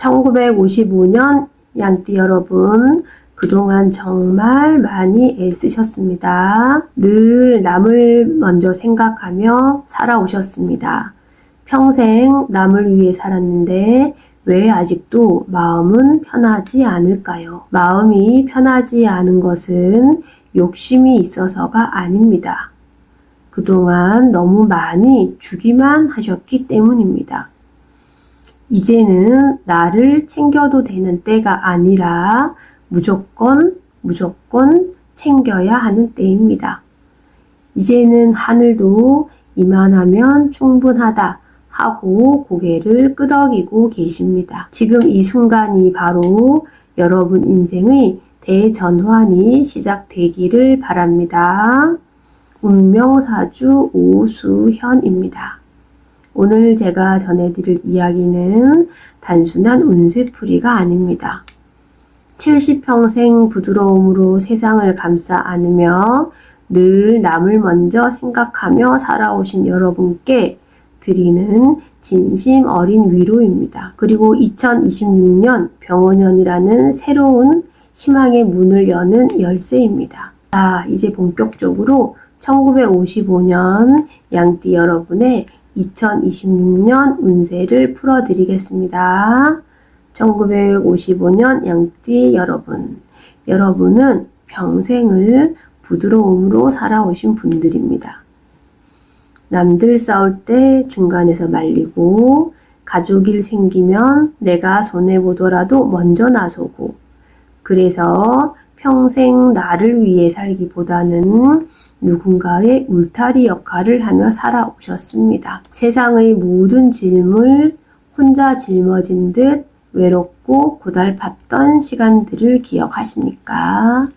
1955년 양띠 여러분, 그동안 정말 많이 애쓰셨습니다. 늘 남을 먼저 생각하며 살아오셨습니다. 평생 남을 위해 살았는데 왜 아직도 마음은 편하지 않을까요? 마음이 편하지 않은 것은 욕심이 있어서가 아닙니다. 그동안 너무 많이 주기만 하셨기 때문입니다. 이제는 나를 챙겨도 되는 때가 아니라 무조건 챙겨야 하는 때입니다. 이제는 하늘도 이만하면 충분하다 하고 고개를 끄덕이고 계십니다. 지금 이 순간이 바로 여러분 인생의 대전환이 시작되기를 바랍니다. 운명사주 오수현입니다. 오늘 제가 전해드릴 이야기는 단순한 운세풀이가 아닙니다. 70평생 부드러움으로 세상을 감싸 안으며 늘 남을 먼저 생각하며 살아오신 여러분께 드리는 진심 어린 위로입니다. 그리고 2026년 병원년이라는 새로운 희망의 문을 여는 열쇠입니다. 자, 이제 본격적으로 1955년 양띠 여러분의 2026년 운세를 풀어드리겠습니다. 1955년 양띠 여러분, 여러분은 평생을 부드러움으로 살아오신 분들입니다. 남들 싸울 때 중간에서 말리고, 가족 일 생기면 내가 손해보더라도 먼저 나서고, 그래서 평생 나를 위해 살기보다는 누군가의 울타리 역할을 하며 살아오셨습니다. 세상의 모든 짐을 혼자 짊어진 듯 외롭고 고달팠던 시간들을 기억하십니까?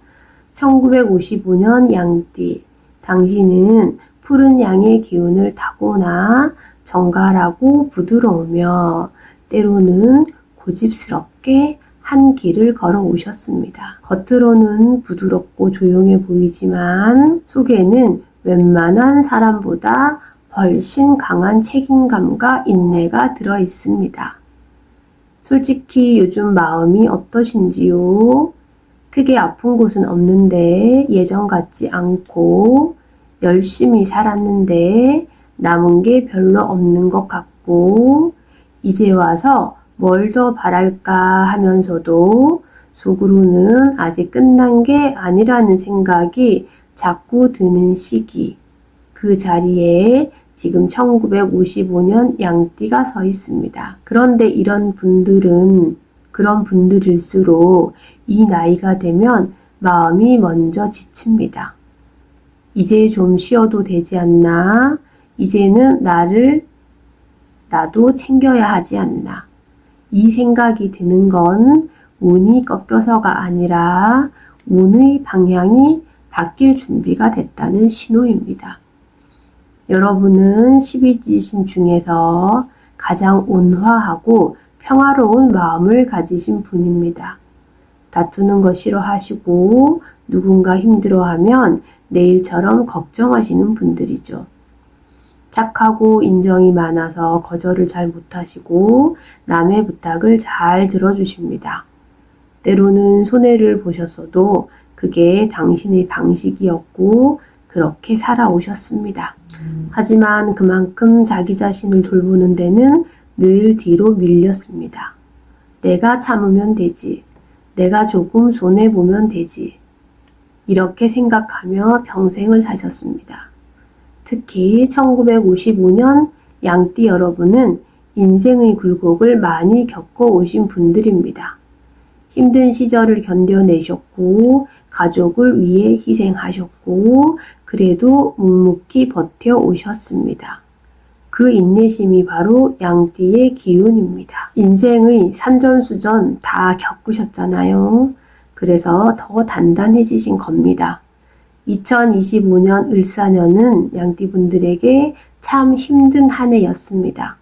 1955년 양띠, 당신은 푸른 양의 기운을 타고나 정갈하고 부드러우며 때로는 고집스럽게 한 길을 걸어 오셨습니다. 겉으로는 부드럽고 조용해 보이지만 속에는 웬만한 사람보다 훨씬 강한 책임감과 인내가 들어 있습니다. 솔직히 요즘 마음이 어떠신지요? 크게 아픈 곳은 없는데 예전 같지 않고 열심히 살았는데 남은 게 별로 없는 것 같고 이제 와서 뭘 더 바랄까 하면서도 속으로는 아직 끝난 게 아니라는 생각이 자꾸 드는 시기. 그 자리에 지금 1955년 양띠가 서 있습니다. 그런데 이런 분들은 그런 분들일수록 이 나이가 되면 마음이 먼저 지칩니다. 이제 좀 쉬어도 되지 않나? 이제는 나도 챙겨야 하지 않나? 이 생각이 드는 건 운이 꺾여서가 아니라 운의 방향이 바뀔 준비가 됐다는 신호입니다. 여러분은 12지신 중에서 가장 온화하고 평화로운 마음을 가지신 분입니다. 다투는 거 싫어하시고 누군가 힘들어하면 내일처럼 걱정하시는 분들이죠. 착하고 인정이 많아서 거절을 잘 못하시고 남의 부탁을 잘 들어주십니다. 때로는 손해를 보셨어도 그게 당신의 방식이었고 그렇게 살아오셨습니다. 하지만 그만큼 자기 자신을 돌보는 데는 늘 뒤로 밀렸습니다. 내가 참으면 되지. 내가 조금 손해보면 되지. 이렇게 생각하며 평생을 사셨습니다. 특히 1955년 양띠 여러분은 인생의 굴곡을 많이 겪어오신 분들입니다. 힘든 시절을 견뎌내셨고 가족을 위해 희생하셨고 그래도 묵묵히 버텨오셨습니다. 그 인내심이 바로 양띠의 기운입니다. 인생의 산전수전 다 겪으셨잖아요. 그래서 더 단단해지신 겁니다. 2025년 을사년은 양띠분들에게 참 힘든 한 해였습니다.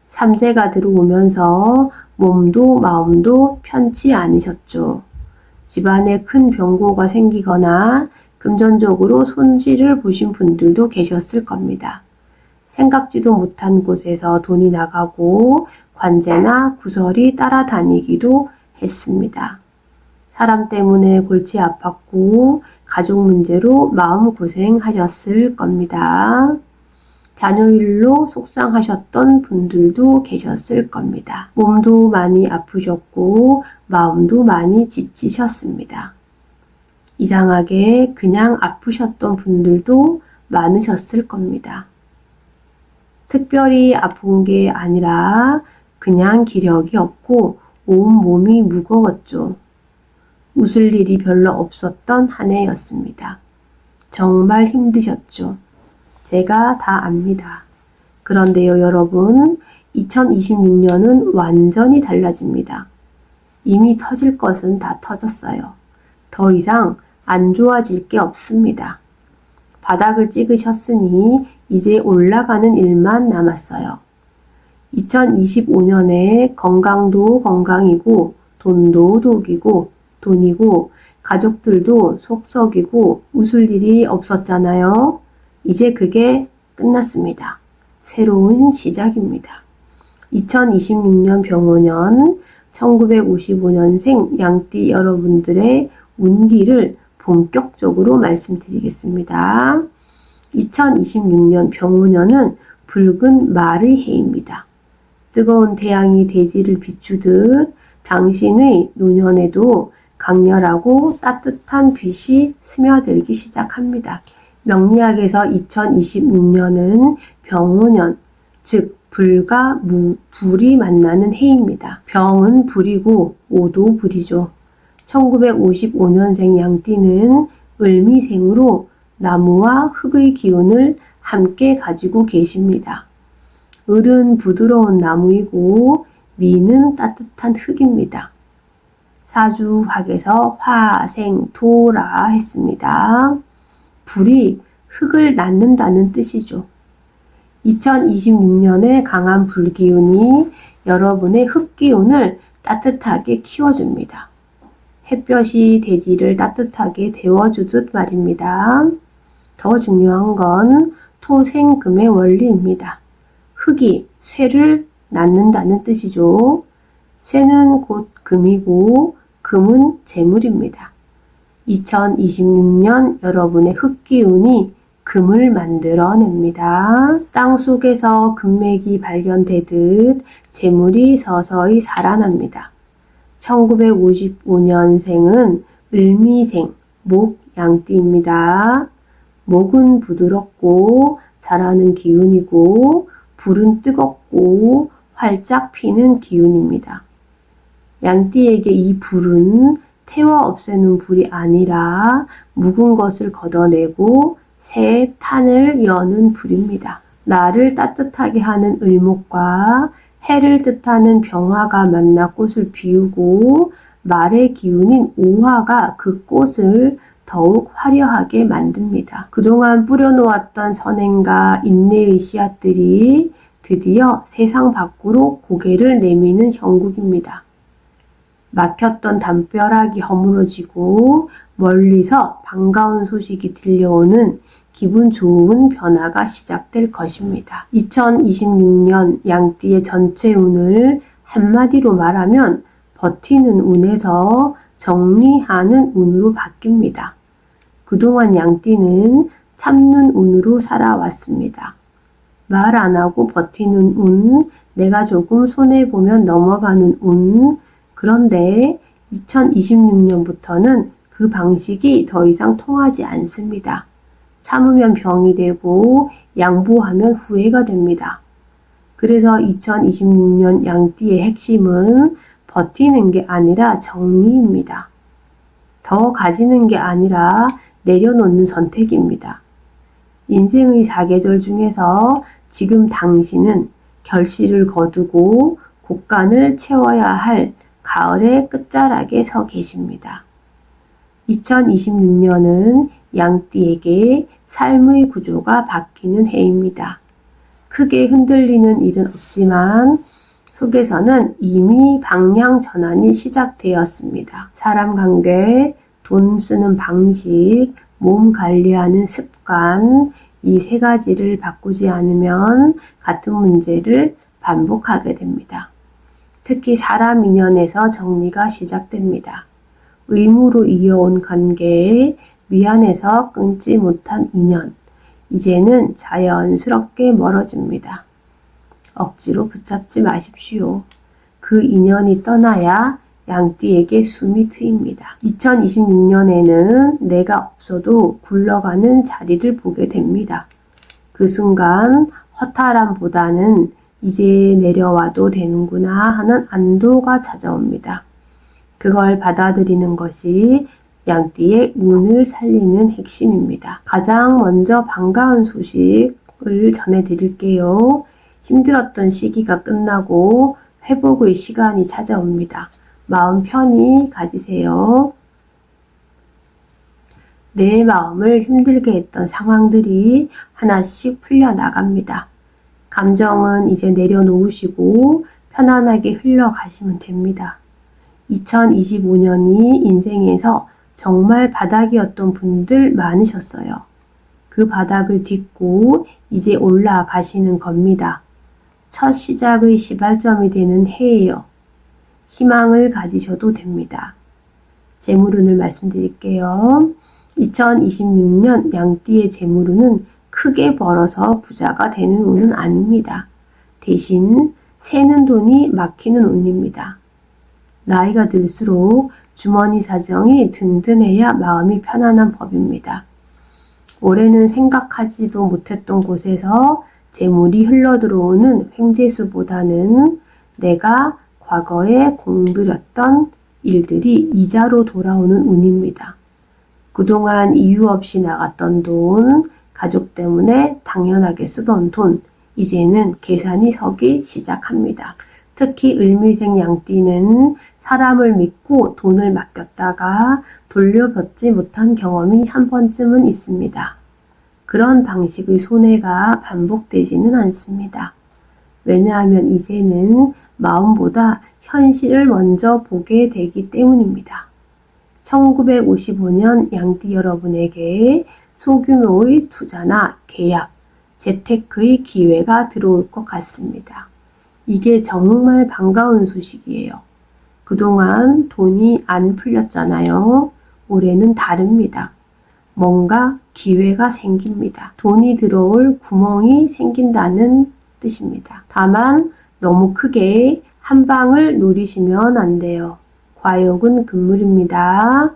삼재가 들어오면서 몸도 마음도 편치 않으셨죠. 집안에 큰 병고가 생기거나 금전적으로 손실을 보신 분들도 계셨을 겁니다. 생각지도 못한 곳에서 돈이 나가고 관제나 구설이 따라다니기도 했습니다. 사람 때문에 골치 아팠고 가족 문제로 마음고생하셨을 겁니다. 자녀일로 속상하셨던 분들도 계셨을 겁니다. 몸도 많이 아프셨고 마음도 많이 지치셨습니다. 이상하게 그냥 아프셨던 분들도 많으셨을 겁니다. 특별히 아픈 게 아니라 그냥 기력이 없고 온 몸이 무거웠죠. 웃을 일이 별로 없었던 한 해였습니다. 정말 힘드셨죠. 제가 다 압니다. 그런데요, 여러분, 2026년은 완전히 달라집니다. 이미 터질 것은 다 터졌어요. 더 이상 안 좋아질 게 없습니다. 바닥을 찍으셨으니 이제 올라가는 일만 남았어요. 2025년에 건강도 건강이고 돈도 독이고 돈이고 가족들도 속 썩이고 웃을 일이 없었잖아요. 이제 그게 끝났습니다. 새로운 시작입니다. 2026년 병오년 1955년생 양띠 여러분들의 운기를 본격적으로 말씀드리겠습니다. 2026년 병오년은 붉은 말의 해입니다. 뜨거운 태양이 대지를 비추듯 당신의 노년에도 강렬하고 따뜻한 빛이 스며들기 시작합니다. 명리학에서 2026년은 병오년, 즉 불과 불이 만나는 해입니다. 병은 불이고 오도 불이죠. 1955년생 양띠는 을미생으로 나무와 흙의 기운을 함께 가지고 계십니다. 을은 부드러운 나무이고 미는 따뜻한 흙입니다. 사주학에서 화생토라 했습니다. 불이 흙을 낳는다는 뜻이죠. 2026년에 강한 불기운이 여러분의 흙기운을 따뜻하게 키워줍니다. 햇볕이 대지를 따뜻하게 데워주듯 말입니다. 더 중요한 건 토생금의 원리입니다. 흙이 쇠를 낳는다는 뜻이죠. 쇠는 곧 금이고 금은 재물입니다. 2026년 여러분의 흙기운이 금을 만들어냅니다. 땅속에서 금맥이 발견되듯 재물이 서서히 살아납니다. 1955년생은 을미생, 목, 양띠입니다. 목은 부드럽고 자라는 기운이고 불은 뜨겁고 활짝 피는 기운입니다. 양띠에게 이 불은 태워 없애는 불이 아니라 묵은 것을 걷어내고 새 판을 여는 불입니다. 나를 따뜻하게 하는 을목과 해를 뜻하는 병화가 만나 꽃을 피우고 말의 기운인 오화가 그 꽃을 더욱 화려하게 만듭니다. 그동안 뿌려놓았던 선행과 인내의 씨앗들이 드디어 세상 밖으로 고개를 내미는 형국입니다. 막혔던 담벼락이 허물어지고 멀리서 반가운 소식이 들려오는 기분 좋은 변화가 시작될 것입니다. 2026년 양띠의 전체 운을 한마디로 말하면 버티는 운에서 정리하는 운으로 바뀝니다. 그동안 양띠는 참는 운으로 살아왔습니다. 말 안 하고 버티는 운, 내가 조금 손해보면 넘어가는 운. 그런데 2026년부터는 그 방식이 더 이상 통하지 않습니다. 참으면 병이 되고 양보하면 후회가 됩니다. 그래서 2026년 양띠의 핵심은 버티는 게 아니라 정리입니다. 더 가지는 게 아니라 내려놓는 선택입니다. 인생의 4계절 중에서 지금 당신은 결실을 거두고 곡간을 채워야 할 가을의 끝자락에 서 계십니다. 2026년은 양띠에게 삶의 구조가 바뀌는 해입니다. 크게 흔들리는 일은 없지만 속에서는 이미 방향 전환이 시작되었습니다. 사람 관계, 돈 쓰는 방식, 몸 관리하는 습관, 이 세 가지를 바꾸지 않으면 같은 문제를 반복하게 됩니다. 특히 사람 인연에서 정리가 시작됩니다. 의무로 이어온 관계에 미안해서 끊지 못한 인연, 이제는 자연스럽게 멀어집니다. 억지로 붙잡지 마십시오. 그 인연이 떠나야 양띠에게 숨이 트입니다. 2026년에는 내가 없어도 굴러가는 자리를 보게 됩니다. 그 순간 허탈함보다는 이제 내려와도 되는구나 하는 안도가 찾아옵니다. 그걸 받아들이는 것이 양띠의 운을 살리는 핵심입니다. 가장 먼저 반가운 소식을 전해드릴게요. 힘들었던 시기가 끝나고 회복의 시간이 찾아옵니다. 마음 편히 가지세요. 내 마음을 힘들게 했던 상황들이 하나씩 풀려나갑니다. 감정은 이제 내려놓으시고 편안하게 흘러가시면 됩니다. 2025년이 인생에서 정말 바닥이었던 분들 많으셨어요. 그 바닥을 딛고 이제 올라가시는 겁니다. 첫 시작의 시발점이 되는 해예요. 희망을 가지셔도 됩니다. 재물운을 말씀드릴게요. 2026년 양띠의 재물운은 크게 벌어서 부자가 되는 운은 아닙니다. 대신 새는 돈이 막히는 운입니다. 나이가 들수록 주머니 사정이 든든해야 마음이 편안한 법입니다. 올해는 생각하지도 못했던 곳에서 재물이 흘러들어오는 횡재수보다는 내가 과거에 공들였던 일들이 이자로 돌아오는 운입니다. 그동안 이유 없이 나갔던 돈, 가족 때문에 당연하게 쓰던 돈, 이제는 계산이 서기 시작합니다. 특히 을미생 양띠는 사람을 믿고 돈을 맡겼다가 돌려받지 못한 경험이 한 번쯤은 있습니다. 그런 방식의 손해가 반복되지는 않습니다. 왜냐하면 이제는 마음보다 현실을 먼저 보게 되기 때문입니다. 1955년 양띠 여러분에게 소규모의 투자나 계약, 재테크의 기회가 들어올 것 같습니다. 이게 정말 반가운 소식이에요. 그동안 돈이 안 풀렸잖아요. 올해는 다릅니다. 뭔가 기회가 생깁니다. 돈이 들어올 구멍이 생긴다는 뜻입니다. 다만 너무 크게 한 방을 노리시면 안 돼요. 과욕은 금물입니다.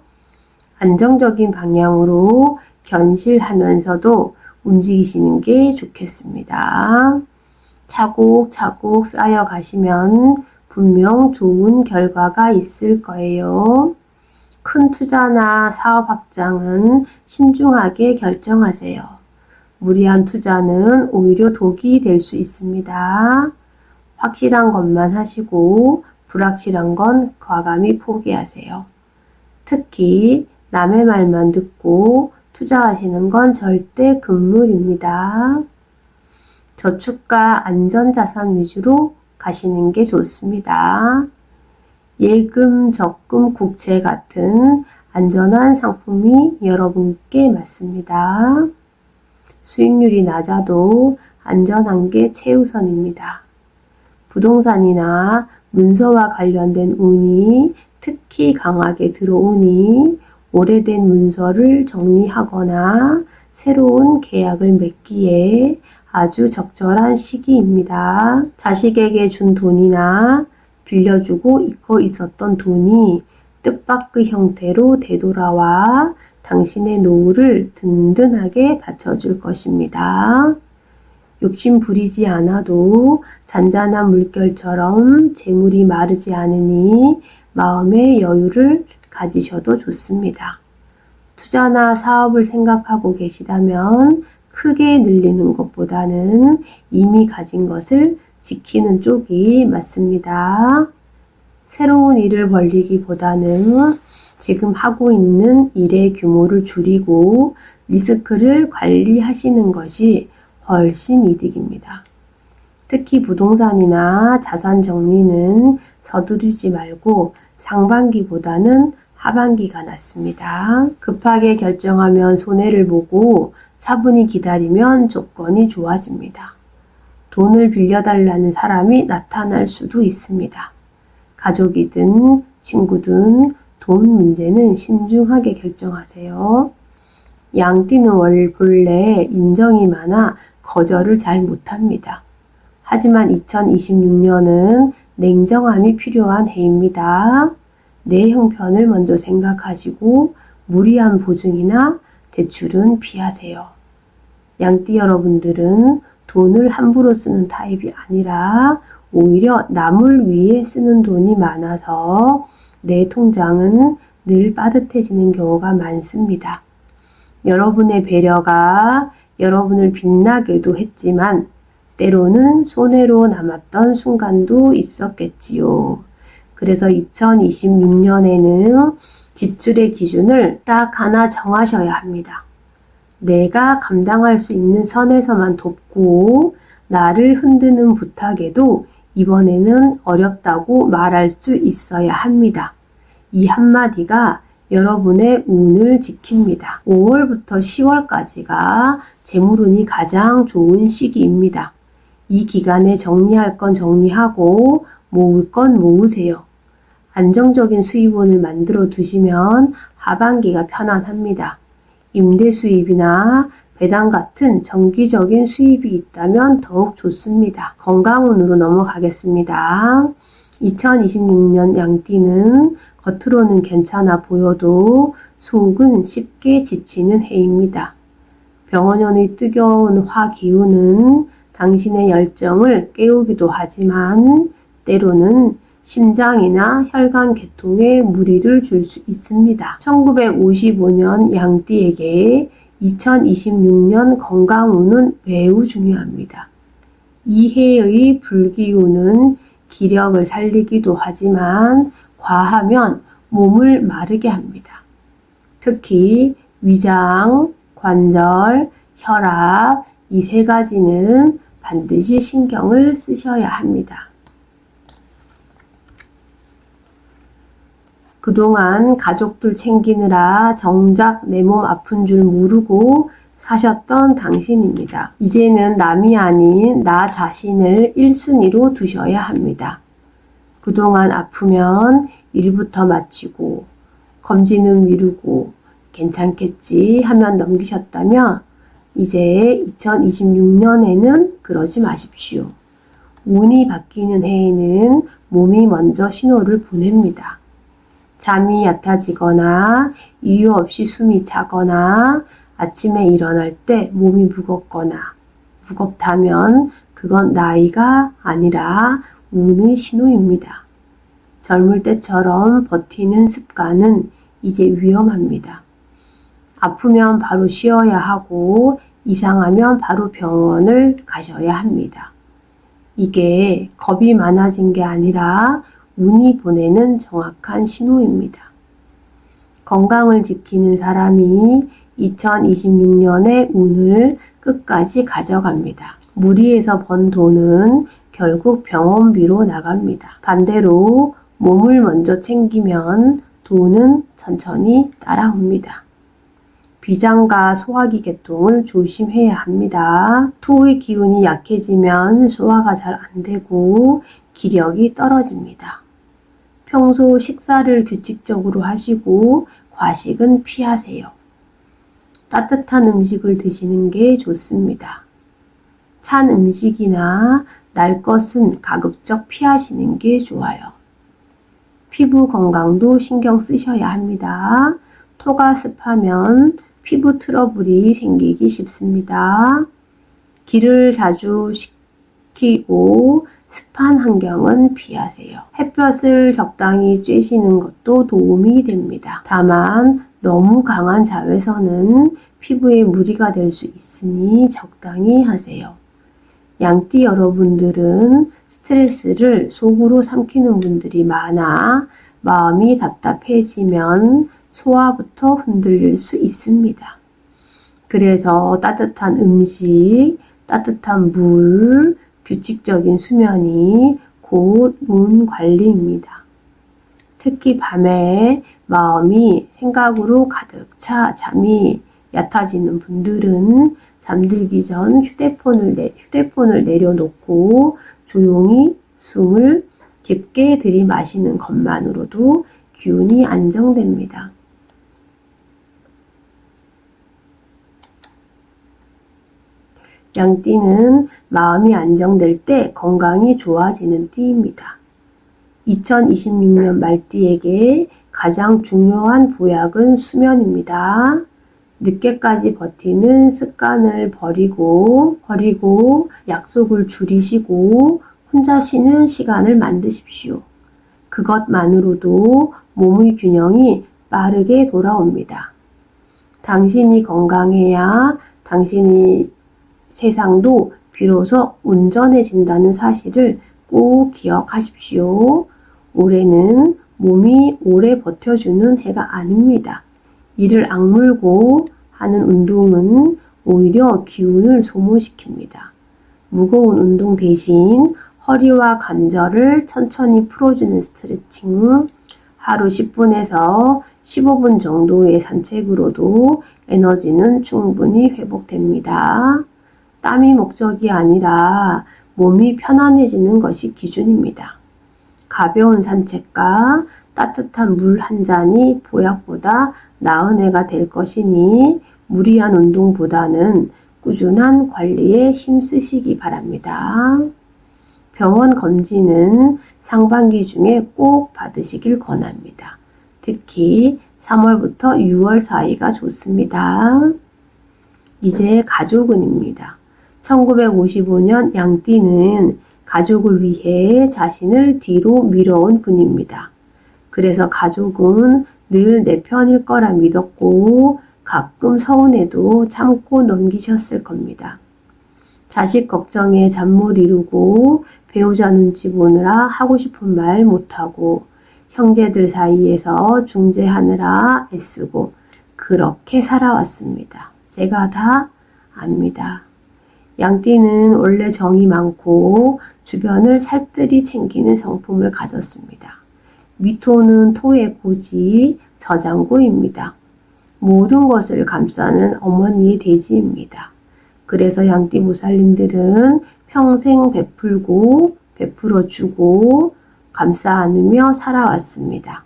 안정적인 방향으로 견실하면서도 움직이시는 게 좋겠습니다. 차곡차곡 쌓여 가시면 분명 좋은 결과가 있을 거예요. 큰 투자나 사업 확장은 신중하게 결정하세요. 무리한 투자는 오히려 독이 될 수 있습니다. 확실한 것만 하시고 불확실한 건 과감히 포기하세요. 특히 남의 말만 듣고 투자하시는 건 절대 금물입니다. 저축과 안전자산 위주로 가시는 게 좋습니다. 예금, 적금, 국채 같은 안전한 상품이 여러분께 맞습니다. 수익률이 낮아도 안전한 게 최우선입니다. 부동산이나 문서와 관련된 운이 특히 강하게 들어오니 오래된 문서를 정리하거나 새로운 계약을 맺기에 아주 적절한 시기입니다. 자식에게 준 돈이나 빌려주고 잊고 있었던 돈이 뜻밖의 형태로 되돌아와 당신의 노후를 든든하게 받쳐줄 것입니다. 욕심 부리지 않아도 잔잔한 물결처럼 재물이 마르지 않으니 마음의 여유를 가지셔도 좋습니다. 투자나 사업을 생각하고 계시다면 크게 늘리는 것보다는 이미 가진 것을 지키는 쪽이 맞습니다. 새로운 일을 벌리기보다는 지금 하고 있는 일의 규모를 줄이고 리스크를 관리하시는 것이 훨씬 이득입니다. 특히 부동산이나 자산 정리는 서두르지 말고 상반기보다는 하반기가 낫습니다. 급하게 결정하면 손해를 보고 차분히 기다리면 조건이 좋아집니다. 돈을 빌려달라는 사람이 나타날 수도 있습니다. 가족이든 친구든 돈 문제는 신중하게 결정하세요. 양띠는 본래 인정이 많아 거절을 잘 못합니다. 하지만 2026년은 냉정함이 필요한 해입니다. 내 형편을 먼저 생각하시고 무리한 보증이나 대출은 피하세요. 양띠 여러분들은 돈을 함부로 쓰는 타입이 아니라 오히려 남을 위해 쓰는 돈이 많아서 내 통장은 늘 빠듯해지는 경우가 많습니다. 여러분의 배려가 여러분을 빛나게도 했지만 때로는 손해로 남았던 순간도 있었겠지요. 그래서 2026년에는 지출의 기준을 딱 하나 정하셔야 합니다. 내가 감당할 수 있는 선에서만 돕고 나를 흔드는 부탁에도 이번에는 어렵다고 말할 수 있어야 합니다. 이 한마디가 여러분의 운을 지킵니다. 5월부터 10월까지가 재물운이 가장 좋은 시기입니다. 이 기간에 정리할 건 정리하고 모을 건 모으세요. 안정적인 수입원을 만들어 두시면 하반기가 편안합니다. 임대 수입이나 배당 같은 정기적인 수입이 있다면 더욱 좋습니다. 건강운으로 넘어가겠습니다. 2026년 양띠는 겉으로는 괜찮아 보여도 속은 쉽게 지치는 해입니다. 병원연의 뜨거운 화 기운은 당신의 열정을 깨우기도 하지만 때로는 심장이나 혈관 계통에 무리를 줄 수 있습니다. 1955년 양띠에게 2026년 건강운은 매우 중요합니다. 이 해의 불기운은 기력을 살리기도 하지만 과하면 몸을 마르게 합니다. 특히 위장, 관절, 혈압 이 세 가지는 반드시 신경을 쓰셔야 합니다. 그동안 가족들 챙기느라 정작 내 몸 아픈 줄 모르고 사셨던 당신입니다. 이제는 남이 아닌 나 자신을 1순위로 두셔야 합니다. 그동안 아프면 일부터 마치고 검진은 미루고 괜찮겠지 하면 넘기셨다면 이제 2026년에는 그러지 마십시오. 운이 바뀌는 해에는 몸이 먼저 신호를 보냅니다. 잠이 얕아지거나 이유 없이 숨이 차거나 아침에 일어날 때 몸이 무겁다면 그건 나이가 아니라 운의 신호입니다. 젊을 때처럼 버티는 습관은 이제 위험합니다. 아프면 바로 쉬어야 하고 이상하면 바로 병원을 가셔야 합니다. 이게 겁이 많아진 게 아니라 운이 보내는 정확한 신호입니다. 건강을 지키는 사람이 2026년의 운을 끝까지 가져갑니다. 무리해서 번 돈은 결국 병원비로 나갑니다. 반대로 몸을 먼저 챙기면 돈은 천천히 따라옵니다. 비장과 소화기 계통을 조심해야 합니다. 토의 기운이 약해지면 소화가 잘 안 되고 기력이 떨어집니다. 평소 식사를 규칙적으로 하시고 과식은 피하세요. 따뜻한 음식을 드시는 게 좋습니다. 찬 음식이나 날 것은 가급적 피하시는 게 좋아요. 피부 건강도 신경 쓰셔야 합니다. 토가 습하면 피부 트러블이 생기기 쉽습니다. 기를 자주 식히고 습한 환경은 피하세요. 햇볕을 적당히 쬐시는 것도 도움이 됩니다. 다만 너무 강한 자외선은 피부에 무리가 될 수 있으니 적당히 하세요. 양띠 여러분들은 스트레스를 속으로 삼키는 분들이 많아 마음이 답답해지면 소화부터 흔들릴 수 있습니다. 그래서 따뜻한 음식, 따뜻한 물, 규칙적인 수면이 곧 운 관리입니다. 특히 밤에 마음이 생각으로 가득 차 잠이 얕아지는 분들은 잠들기 전 휴대폰을 내려놓고 조용히 숨을 깊게 들이마시는 것만으로도 기운이 안정됩니다. 양띠는 마음이 안정될 때 건강이 좋아지는 띠입니다. 2026년 말띠에게 가장 중요한 보약은 수면입니다. 늦게까지 버티는 습관을 버리고 약속을 줄이시고 혼자 쉬는 시간을 만드십시오. 그것만으로도 몸의 균형이 빠르게 돌아옵니다. 당신이 건강해야 당신의 세상도 비로소 온전해진다는 사실을 꼭 기억하십시오. 올해는 몸이 오래 버텨주는 해가 아닙니다. 이를 악물고 하는 운동은 오히려 기운을 소모시킵니다. 무거운 운동 대신 허리와 관절을 천천히 풀어주는 스트레칭, 하루 10분에서 15분 정도의 산책으로도 에너지는 충분히 회복됩니다. 땀이 목적이 아니라 몸이 편안해지는 것이 기준입니다. 가벼운 산책과 따뜻한 물 한 잔이 보약보다 나은 해가 될 것이니 무리한 운동보다는 꾸준한 관리에 힘쓰시기 바랍니다. 병원 검진은 상반기 중에 꼭 받으시길 권합니다. 특히 3월부터 6월 사이가 좋습니다. 이제 가족운입니다. 1955년 양띠는 가족을 위해 자신을 뒤로 밀어온 분입니다. 그래서 가족은 늘 내 편일 거라 믿었고 가끔 서운해도 참고 넘기셨을 겁니다. 자식 걱정에 잠 못 이루고 배우자 눈치 보느라 하고 싶은 말 못하고 형제들 사이에서 중재하느라 애쓰고 그렇게 살아왔습니다. 제가 다 압니다. 양띠는 원래 정이 많고 주변을 살뜰히 챙기는 성품을 가졌습니다. 미토는 토의 고지, 저장고입니다. 모든 것을 감싸는 어머니의 대지입니다. 그래서 양띠 모살님들은 평생 베풀고 베풀어주고 감싸 안으며 살아왔습니다.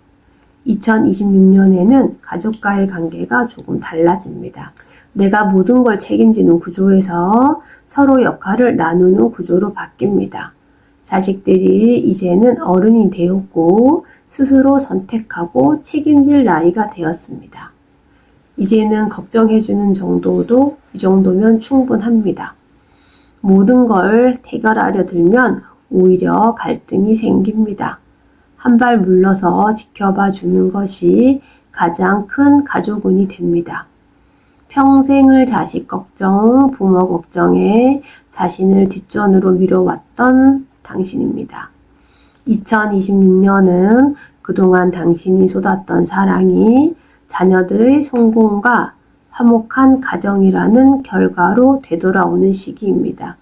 2026년에는 가족과의 관계가 조금 달라집니다. 내가 모든 걸 책임지는 구조에서 서로 역할을 나누는 구조로 바뀝니다. 자식들이 이제는 어른이 되었고 스스로 선택하고 책임질 나이가 되었습니다. 이제는 걱정해주는 정도도 이 정도면 충분합니다. 모든 걸 해결하려 들면 오히려 갈등이 생깁니다. 한 발 물러서 지켜봐 주는 것이 가장 큰 가족운이 됩니다. 평생을 자식 걱정, 부모 걱정에 자신을 뒷전으로 밀어왔던 당신입니다. 2026년은 그동안 당신이 쏟았던 사랑이 자녀들의 성공과 화목한 가정이라는 결과로 되돌아오는 시기입니다.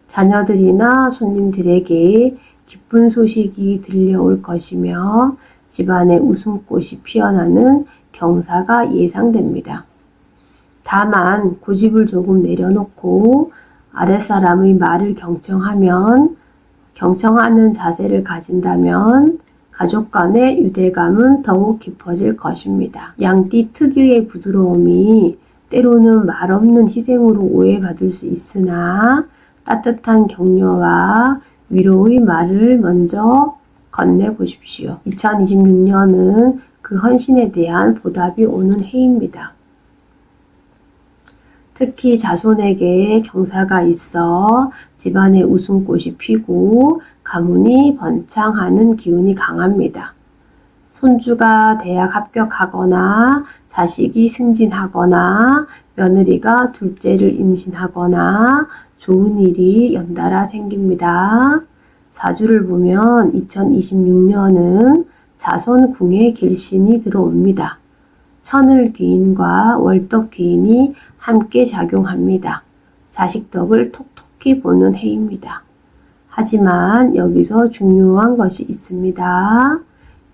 자녀들이나 손님들에게 기쁜 소식이 들려올 것이며 집안에 웃음꽃이 피어나는 경사가 예상됩니다. 다만 고집을 조금 내려놓고 아랫사람의 말을 경청하는 자세를 가진다면 가족 간의 유대감은 더욱 깊어질 것입니다. 양띠 특유의 부드러움이 때로는 말없는 희생으로 오해받을 수 있으나 따뜻한 격려와 위로의 말을 먼저 건네보십시오. 2026년은 그 헌신에 대한 보답이 오는 해입니다. 특히 자손에게 경사가 있어 집안에 웃음꽃이 피고 가문이 번창하는 기운이 강합니다. 손주가 대학 합격하거나 자식이 승진하거나 며느리가 둘째를 임신하거나 좋은 일이 연달아 생깁니다. 사주를 보면 2026년은 자손궁의 길신이 들어옵니다. 천을귀인과 월덕귀인이 함께 작용합니다. 자식 덕을 톡톡히 보는 해입니다. 하지만 여기서 중요한 것이 있습니다.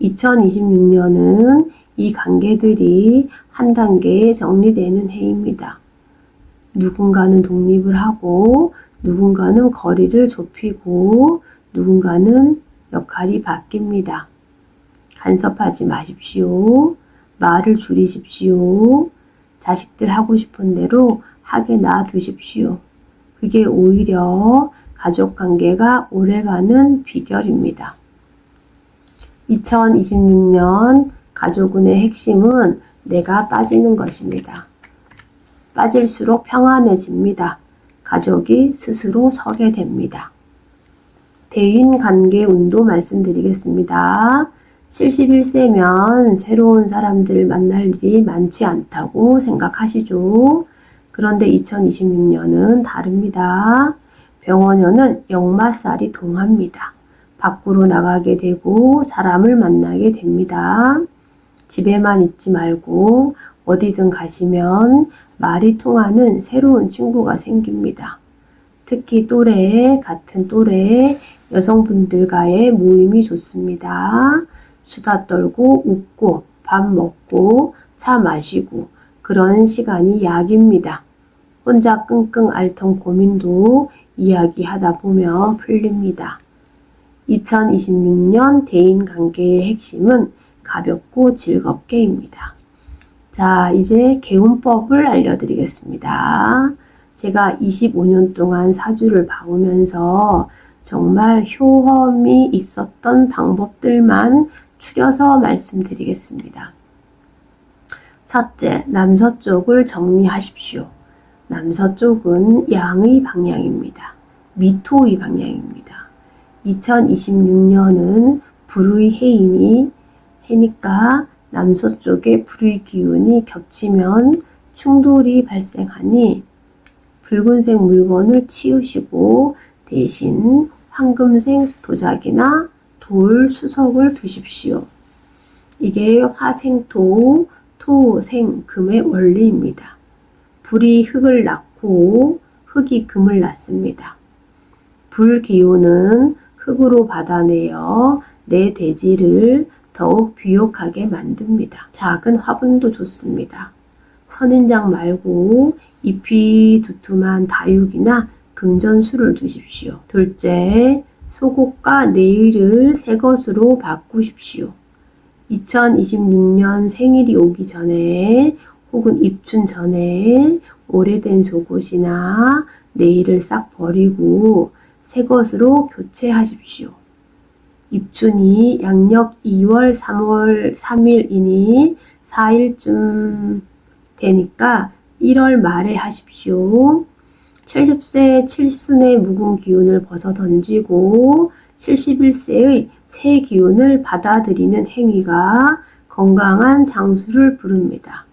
2026년은 이 관계들이 한 단계 정리되는 해입니다. 누군가는 독립을 하고 누군가는 거리를 좁히고 누군가는 역할이 바뀝니다. 간섭하지 마십시오. 말을 줄이십시오. 자식들 하고 싶은 대로 하게 놔두십시오. 그게 오히려 가족관계가 오래가는 비결입니다. 2026년 가족운의 핵심은 내가 빠지는 것입니다. 빠질수록 평안해집니다. 가족이 스스로 서게 됩니다. 대인관계운도 말씀드리겠습니다. 71세면 새로운 사람들을 만날 일이 많지 않다고 생각하시죠? 그런데 2026년은 다릅니다. 병원년은 역마살이 동합니다. 밖으로 나가게 되고 사람을 만나게 됩니다. 집에만 있지 말고 어디든 가시면 말이 통하는 새로운 친구가 생깁니다. 특히 같은 또래 여성분들과의 모임이 좋습니다. 수다 떨고 웃고 밥 먹고 차 마시고 그런 시간이 약입니다. 혼자 끙끙 앓던 고민도 이야기하다 보면 풀립니다. 2026년 대인관계의 핵심은 가볍고 즐겁게입니다. 자, 이제 개운법을 알려드리겠습니다. 제가 25년 동안 사주를 봐오면서 정말 효험이 있었던 방법들만 추려서 말씀드리겠습니다. 첫째, 남서쪽을 정리하십시오. 남서쪽은 양의 방향입니다. 미토의 방향입니다. 2026년은 불의 해니까 남서쪽에 불의 기운이 겹치면 충돌이 발생하니 붉은색 물건을 치우시고 대신 황금색 도자기나 돌 수석을 두십시오. 이게 화생토, 토생금의 원리입니다. 불이 흙을 낳고 흙이 금을 낳습니다. 불기운은 흙으로 받아내어 내 대지를 더욱 비옥하게 만듭니다. 작은 화분도 좋습니다. 선인장 말고 잎이 두툼한 다육이나 금전수를 두십시오. 둘째, 속옷과 네일을 새 것으로 바꾸십시오. 2026년 생일이 오기 전에 혹은 입춘 전에 오래된 속옷이나 네일을 싹 버리고 새 것으로 교체하십시오. 입춘이 양력 2월 3월 3일이니 4일쯤 되니까 1월 말에 하십시오. 70세 7순의 묵은 기운을 벗어 던지고 71세의 새 기운을 받아들이는 행위가 건강한 장수를 부릅니다.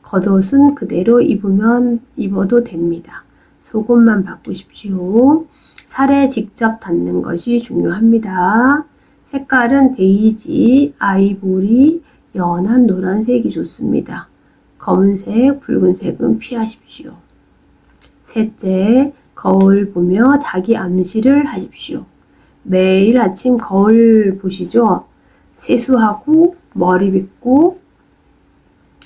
겉옷은 그대로 입어도 됩니다. 속옷만 바꾸십시오. 살에 직접 닿는 것이 중요합니다. 색깔은 베이지, 아이보리, 연한 노란색이 좋습니다. 검은색, 붉은색은 피하십시오. 셋째, 거울 보며 자기 암시를 하십시오. 매일 아침 거울 보시죠? 세수하고 머리 빗고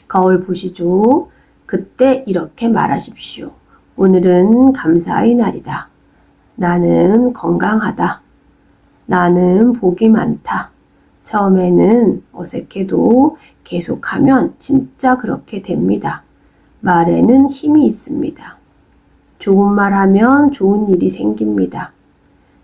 거울 보시죠? 그때 이렇게 말하십시오. 오늘은 감사의 날이다. 나는 건강하다. 나는 복이 많다. 처음에는 어색해도 계속하면 진짜 그렇게 됩니다. 말에는 힘이 있습니다. 좋은 말 하면 좋은 일이 생깁니다.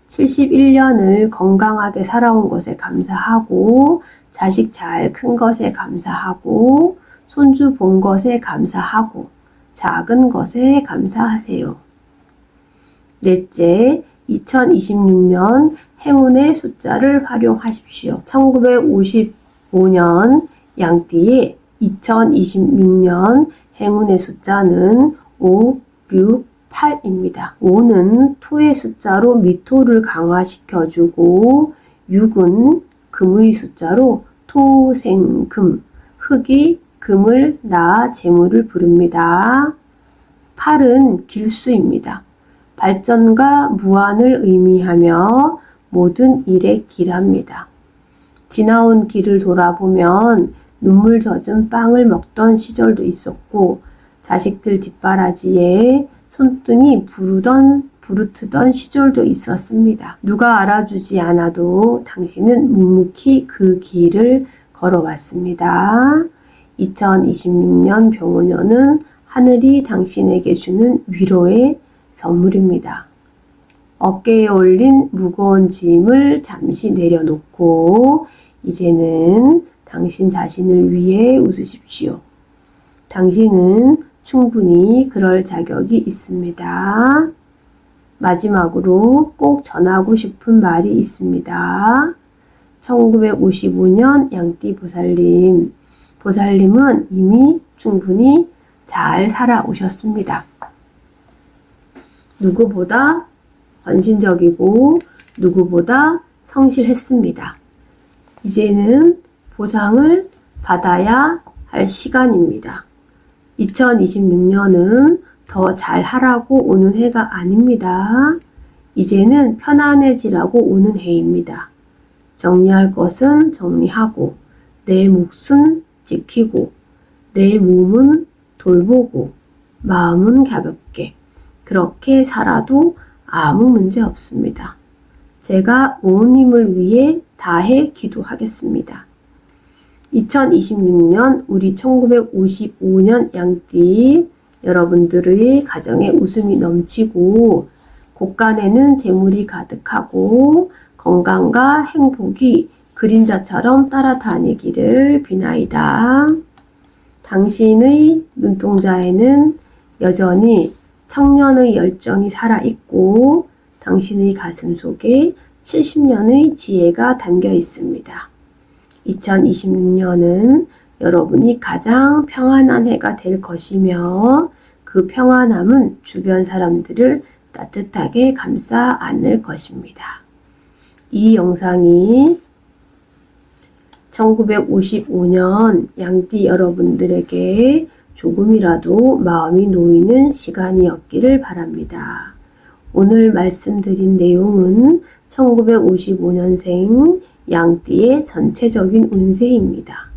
71년을 건강하게 살아온 것에 감사하고, 자식 잘 큰 것에 감사하고, 손주 본 것에 감사하고, 작은 것에 감사하세요. 넷째, 2026년 행운의 숫자를 활용하십시오. 1955년 양띠의 2026년 행운의 숫자는 5, 6, 8입니다. 5는 토의 숫자로 미토를 강화시켜주고 6은 금의 숫자로 토생금, 흙이 금을 낳아 재물을 부릅니다. 8은 길수입니다. 발전과 무한을 의미하며 모든 일에 길합니다. 지나온 길을 돌아보면 눈물 젖은 빵을 먹던 시절도 있었고 자식들 뒷바라지에 손등이 부르트던 시절도 있었습니다. 누가 알아주지 않아도 당신은 묵묵히 그 길을 걸어왔습니다. 2026년 병원연은 하늘이 당신에게 주는 위로의 선물입니다. 어깨에 올린 무거운 짐을 잠시 내려놓고 이제는 당신 자신을 위해 웃으십시오. 당신은 충분히 그럴 자격이 있습니다. 마지막으로 꼭 전하고 싶은 말이 있습니다. 1955년 양띠 보살님. 보살님은 이미 충분히 잘 살아오셨습니다. 누구보다 헌신적이고 누구보다 성실했습니다. 이제는 보상을 받아야 할 시간입니다. 2026년은 더 잘하라고 오는 해가 아닙니다. 이제는 편안해지라고 오는 해입니다. 정리할 것은 정리하고 내 몫은 지키고 내 몸은 돌보고 마음은 가볍게 그렇게 살아도 아무 문제 없습니다. 제가 온 힘을 위해 다해 기도하겠습니다. 2026년 우리 1955년 양띠 여러분들의 가정에 웃음이 넘치고 곳간에는 재물이 가득하고 건강과 행복이 그림자처럼 따라다니기를 비나이다. 당신의 눈동자에는 여전히 청년의 열정이 살아있고 당신의 가슴 속에 70년의 지혜가 담겨 있습니다. 2026년은 여러분이 가장 평안한 해가 될 것이며 그 평안함은 주변 사람들을 따뜻하게 감싸 안을 것입니다. 이 영상이 1955년 양띠 여러분들에게 조금이라도 마음이 놓이는 시간이었기를 바랍니다. 오늘 말씀드린 내용은 1955년생 양띠의 전체적인 운세입니다.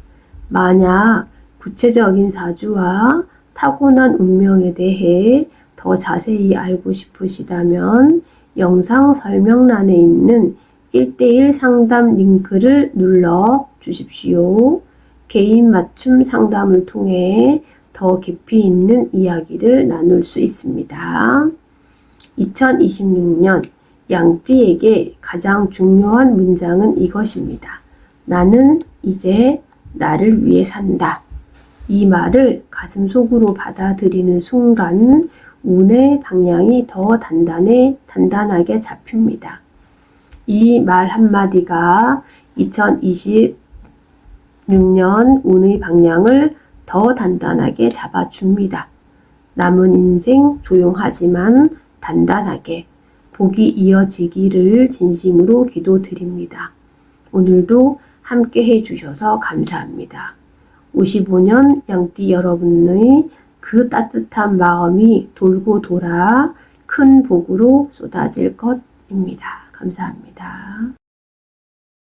만약 구체적인 사주와 타고난 운명에 대해 더 자세히 알고 싶으시다면 영상 설명란에 있는 1:1 상담 링크를 눌러 주십시오. 개인 맞춤 상담을 통해 더 깊이 있는 이야기를 나눌 수 있습니다. 2026년 양띠에게 가장 중요한 문장은 이것입니다. 나는 이제 나를 위해 산다. 이 말을 가슴속으로 받아들이는 순간 운의 방향이 더 단단하게 잡힙니다. 이 말 한마디가 2026년 운의 방향을 더 단단하게 잡아줍니다. 남은 인생 조용하지만 단단하게 복이 이어지기를 진심으로 기도드립니다. 오늘도 함께 해주셔서 감사합니다. 55년 양띠 여러분의 그 따뜻한 마음이 돌고 돌아 큰 복으로 쏟아질 것입니다. 감사합니다.